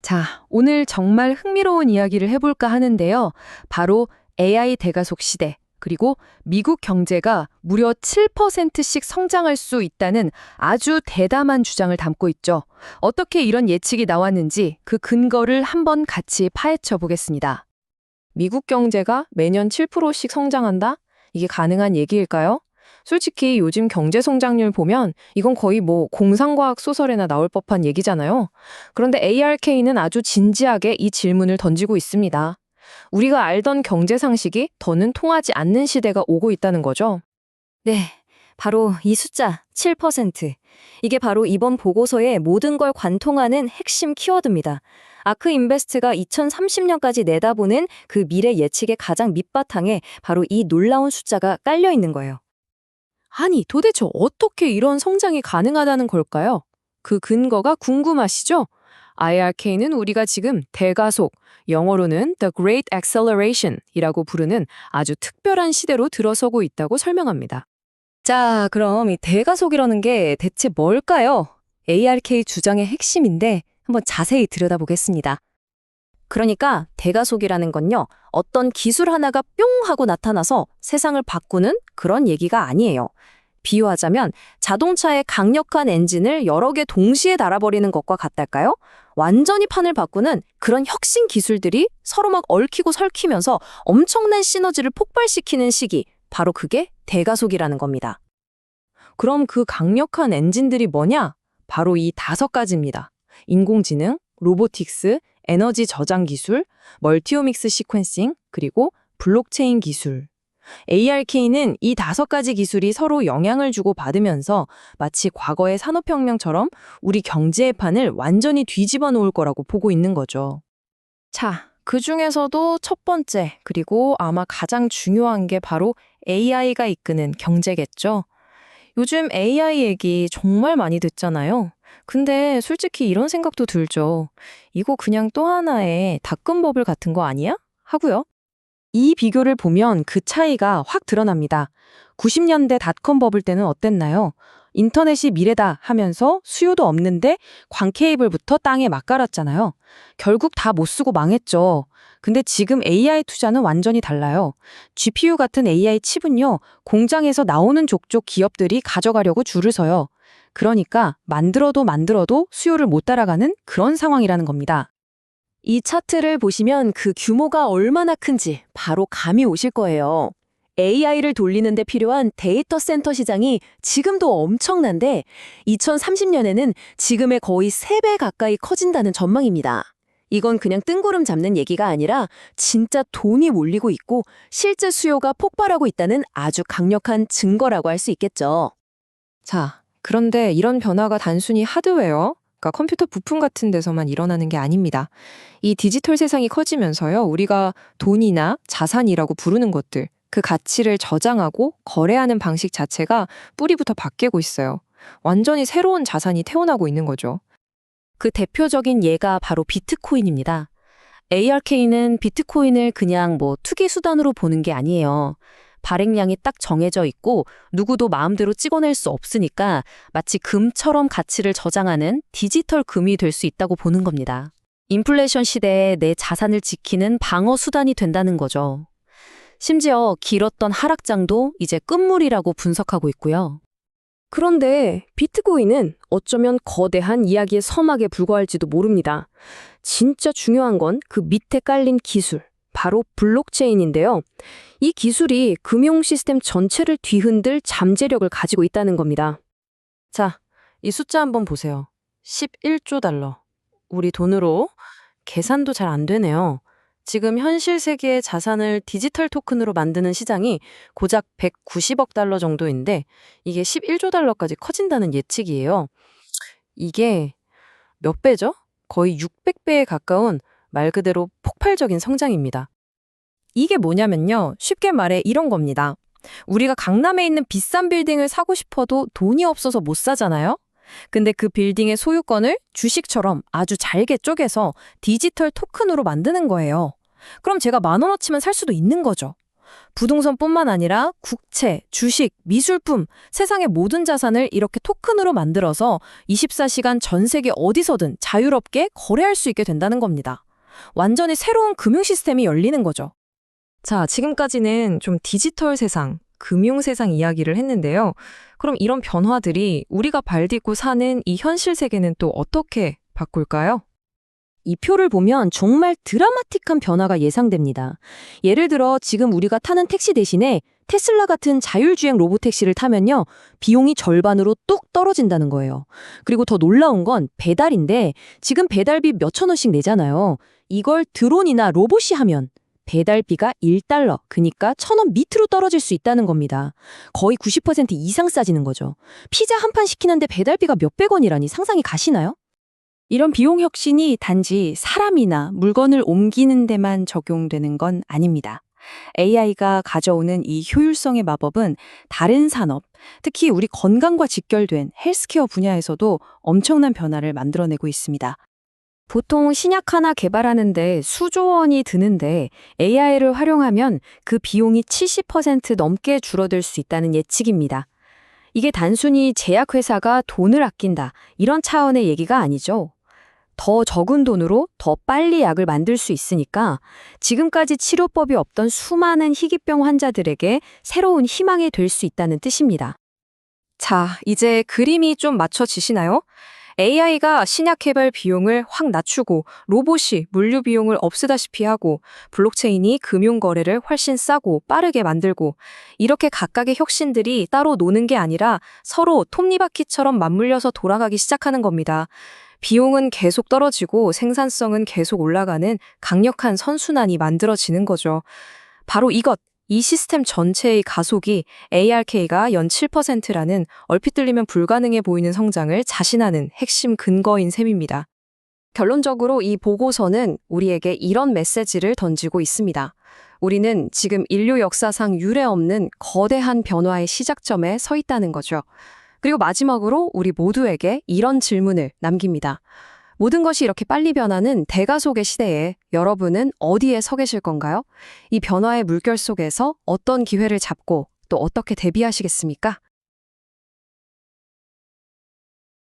자, 오늘 정말 흥미로운 이야기를 해볼까 하는데요. 바로 AI 대가속 시대, 그리고 미국 경제가 무려 7%씩 성장할 수 있다는 아주 대담한 주장을 담고 있죠. 어떻게 이런 예측이 나왔는지 그 근거를 한번 같이 파헤쳐 보겠습니다. 미국 경제가 매년 7%씩 성장한다? 이게 가능한 얘기일까요? 솔직히 요즘 경제 성장률 보면 이건 거의 공상과학 소설에나 나올 법한 얘기잖아요. 그런데 ARK는 아주 진지하게 이 질문을 던지고 있습니다. 우리가 알던 경제 상식이 더는 통하지 않는 시대가 오고 있다는 거죠. 네, 바로 이 숫자 7%. 이게 바로 이번 보고서의 모든 걸 관통하는 핵심 키워드입니다. 아크 인베스트가 2030년까지 내다보는 그 미래 예측의 가장 밑바탕에 바로 이 놀라운 숫자가 깔려 있는 거예요. 아니, 도대체 어떻게 이런 성장이 가능하다는 걸까요? 그 근거가 궁금하시죠? IRK는 우리가 지금 대가속, 영어로는 The Great Acceleration 이라고 부르는 아주 특별한 시대로 들어서고 있다고 설명합니다. 자, 그럼 이 대가속이라는 게 대체 뭘까요? ARK 주장의 핵심인데 한번 자세히 들여다보겠습니다. 그러니까 대가속이라는 건요, 어떤 기술 하나가 뿅 하고 나타나서 세상을 바꾸는 그런 얘기가 아니에요. 비유하자면 자동차의 강력한 엔진을 여러 개 동시에 달아버리는 것과 같달까요? 완전히 판을 바꾸는 그런 혁신 기술들이 서로 막 얽히고 설키면서 엄청난 시너지를 폭발시키는 시기, 바로 그게 대가속이라는 겁니다. 그럼 그 강력한 엔진들이 뭐냐? 바로 이 5가지입니다. 인공지능, 로보틱스, 에너지 저장 기술, 멀티오믹스 시퀀싱, 그리고 블록체인 기술. ARK는 이 5가지 기술이 서로 영향을 주고 받으면서 마치 과거의 산업혁명처럼 우리 경제의 판을 완전히 뒤집어 놓을 거라고 보고 있는 거죠. 자, 그 중에서도 첫 번째, 그리고 아마 가장 중요한 게 바로 AI가 이끄는 경제겠죠. 요즘 AI 얘기 정말 많이 듣잖아요. 근데 솔직히 이런 생각도 들죠. 이거 그냥 또 하나의 닷컴버블 같은 거 아니야? 하고요. 이 비교를 보면 그 차이가 확 드러납니다. 90년대 닷컴 버블 때는 어땠나요? 인터넷이 미래다 하면서 수요도 없는데 광 케이블부터 땅에 막 깔았잖아요. 결국 다 못 쓰고 망했죠. 근데 지금 AI 투자는 완전히 달라요. GPU 같은 AI 칩은요, 공장에서 나오는 족족 기업들이 가져가려고 줄을 서요. 그러니까 만들어도 수요를 못 따라가는 그런 상황이라는 겁니다. 이 차트를 보시면 그 규모가 얼마나 큰지 바로 감이 오실 거예요. AI를 돌리는 데 필요한 데이터 센터 시장이 지금도 엄청난데 2030년에는 지금의 거의 3배 가까이 커진다는 전망입니다. 이건 그냥 뜬구름 잡는 얘기가 아니라 진짜 돈이 몰리고 있고 실제 수요가 폭발하고 있다는 아주 강력한 증거라고 할 수 있겠죠. 자, 그런데 이런 변화가 단순히 하드웨어, 그러니까 컴퓨터 부품 같은 데서만 일어나는 게 아닙니다. 이 디지털 세상이 커지면서요, 우리가 돈이나 자산이라고 부르는 것들, 그 가치를 저장하고 거래하는 방식 자체가 뿌리부터 바뀌고 있어요. 완전히 새로운 자산이 태어나고 있는 거죠. 그 대표적인 예가 바로 비트코인입니다. ARK는 비트코인을 그냥 투기 수단으로 보는 게 아니에요. 발행량이 딱 정해져 있고 누구도 마음대로 찍어낼 수 없으니까 마치 금처럼 가치를 저장하는 디지털 금이 될 수 있다고 보는 겁니다. 인플레이션 시대에 내 자산을 지키는 방어 수단이 된다는 거죠. 심지어 길었던 하락장도 이제 끝물이라고 분석하고 있고요. 그런데 비트코인은 어쩌면 거대한 이야기의 서막에 불과할지도 모릅니다. 진짜 중요한 건 그 밑에 깔린 기술, 바로 블록체인인데요. 이 기술이 금융 시스템 전체를 뒤흔들 잠재력을 가지고 있다는 겁니다. 자, 이 숫자 한번 보세요. 11조 달러. 우리 돈으로 계산도 잘 안 되네요. 지금 현실 세계의 자산을 디지털 토큰으로 만드는 시장이 고작 190억 달러 정도인데 이게 11조 달러까지 커진다는 예측이에요. 이게 몇 배죠? 거의 600배에 가까운 말 그대로 폭발적인 성장입니다. 이게 뭐냐면요. 쉽게 말해 이런 겁니다. 우리가 강남에 있는 비싼 빌딩을 사고 싶어도 돈이 없어서 못 사잖아요? 근데 그 빌딩의 소유권을 주식처럼 아주 잘게 쪼개서 디지털 토큰으로 만드는 거예요. 그럼 제가 10,000원어치만 살 수도 있는 거죠. 부동산뿐만 아니라 국채, 주식, 미술품, 세상의 모든 자산을 이렇게 토큰으로 만들어서 24시간 전 세계 어디서든 자유롭게 거래할 수 있게 된다는 겁니다. 완전히 새로운 금융 시스템이 열리는 거죠. 자, 지금까지는 좀 디지털 세상, 금융 세상 이야기를 했는데요. 그럼 이런 변화들이 우리가 발딛고 사는 이 현실 세계는 또 어떻게 바꿀까요? 이 표를 보면 정말 드라마틱한 변화가 예상됩니다. 예를 들어 지금 우리가 타는 택시 대신에 테슬라 같은 자율주행 로보택시를 타면요, 비용이 절반으로 뚝 떨어진다는 거예요. 그리고 더 놀라운 건 배달인데 지금 배달비 몇천 원씩 내잖아요. 이걸 드론이나 로봇이 하면 배달비가 1달러, 그니까 1,000원 밑으로 떨어질 수 있다는 겁니다. 거의 90% 이상 싸지는 거죠. 피자 한 판 시키는데 배달비가 몇백 원이라니 상상이 가시나요? 이런 비용 혁신이 단지 사람이나 물건을 옮기는 데만 적용되는 건 아닙니다. AI가 가져오는 이 효율성의 마법은 다른 산업, 특히 우리 건강과 직결된 헬스케어 분야에서도 엄청난 변화를 만들어내고 있습니다. 보통 신약 하나 개발하는데 수조 원이 드는데 AI를 활용하면 그 비용이 70% 넘게 줄어들 수 있다는 예측입니다. 이게 단순히 제약회사가 돈을 아낀다, 이런 차원의 얘기가 아니죠. 더 적은 돈으로 더 빨리 약을 만들 수 있으니까 지금까지 치료법이 없던 수많은 희귀병 환자들에게 새로운 희망이 될 수 있다는 뜻입니다. 자, 이제 그림이 좀 맞춰지시나요? AI가 신약 개발 비용을 확 낮추고 로봇이 물류 비용을 없애다시피 하고 블록체인이 금융 거래를 훨씬 싸고 빠르게 만들고 이렇게 각각의 혁신들이 따로 노는 게 아니라 서로 톱니바퀴처럼 맞물려서 돌아가기 시작하는 겁니다. 비용은 계속 떨어지고 생산성은 계속 올라가는 강력한 선순환이 만들어지는 거죠. 바로 이 시스템 전체의 가속이 ARK가 연 7%라는 얼핏 들리면 불가능해 보이는 성장을 자신하는 핵심 근거인 셈입니다. 결론적으로 이 보고서는 우리에게 이런 메시지를 던지고 있습니다. 우리는 지금 인류 역사상 유례 없는 거대한 변화의 시작점에 서 있다는 거죠. 그리고 마지막으로 우리 모두에게 이런 질문을 남깁니다. 모든 것이 이렇게 빨리 변하는 대가속의 시대에 여러분은 어디에 서 계실 건가요? 이 변화의 물결 속에서 어떤 기회를 잡고 또 어떻게 대비하시겠습니까?